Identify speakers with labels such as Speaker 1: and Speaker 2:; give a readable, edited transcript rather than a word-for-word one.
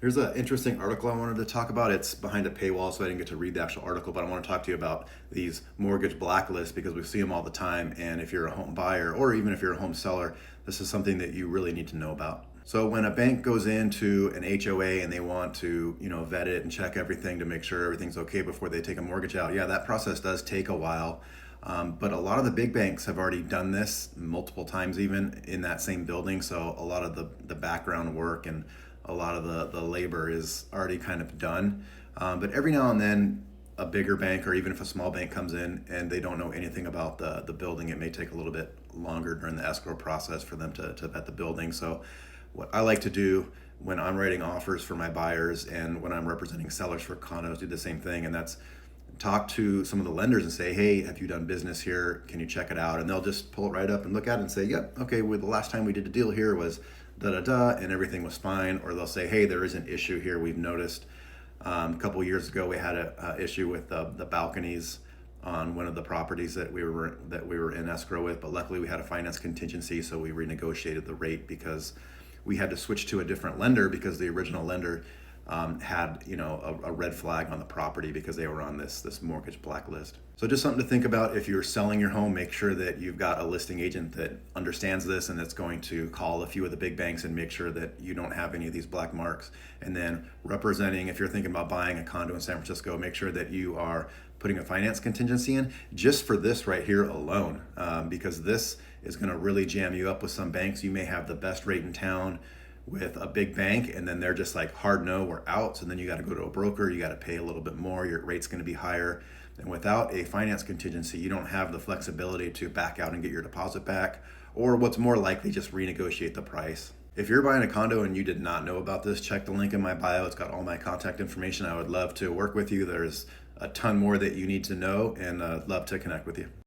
Speaker 1: Here's an interesting article I wanted to talk about. It's behind a paywall, so I didn't get to read the actual article, but I want to talk to you about these mortgage blacklists because we see them all the time. And if you're a home buyer or even if you're a home seller, this is something that you really need to know about. So when a bank goes into an HOA and they want to, vet it and check everything to make sure everything's okay before they take a mortgage out, yeah, that process does take a while. But a lot of the big banks have already done this multiple times, even in that same building. So a lot of the background work and a lot of the labor is already kind of done. But every now and then, a bigger bank or even if a small bank comes in and they don't know anything about the building, it may take a little bit longer during the escrow process for them to vet the building. So what I like to do when I'm writing offers for my buyers and when I'm representing sellers for condos, do the same thing. And that's talk to some of the lenders and say, hey, have you done business here? Can you check it out? And they'll just pull it right up and look at it and say, yep, okay, well, the last time we did a deal here was da da da, and everything was fine. Or they'll say, hey, there is an issue here. We've noticed a couple of years ago we had a issue with the balconies on one of the properties that we were in escrow with, but luckily we had a finance contingency, so we renegotiated the rate because we had to switch to a different lender because the original lender had a red flag on the property because they were on this mortgage blacklist. So just something to think about if you're selling your home. Make sure that you've got a listing agent that understands this and that's going to call a few of the big banks and make sure that you don't have any of these black marks. And then representing, if you're thinking about buying a condo in San Francisco, make sure that you are putting a finance contingency in just for this right here alone, because this is going to really jam you up with some banks. You may have the best rate in town with a big bank and then they're just like, hard no, we're out. So then you got to go to a broker, you got to pay a little bit more, your rate's going to be higher. And without a finance contingency, you don't have the flexibility to back out and get your deposit back, or what's more likely, just renegotiate the price. If you're buying a condo and you did not know about this, check the link in my bio. It's got all my contact information. I would love to work with you. There's a ton more that you need to know, and love to connect with you.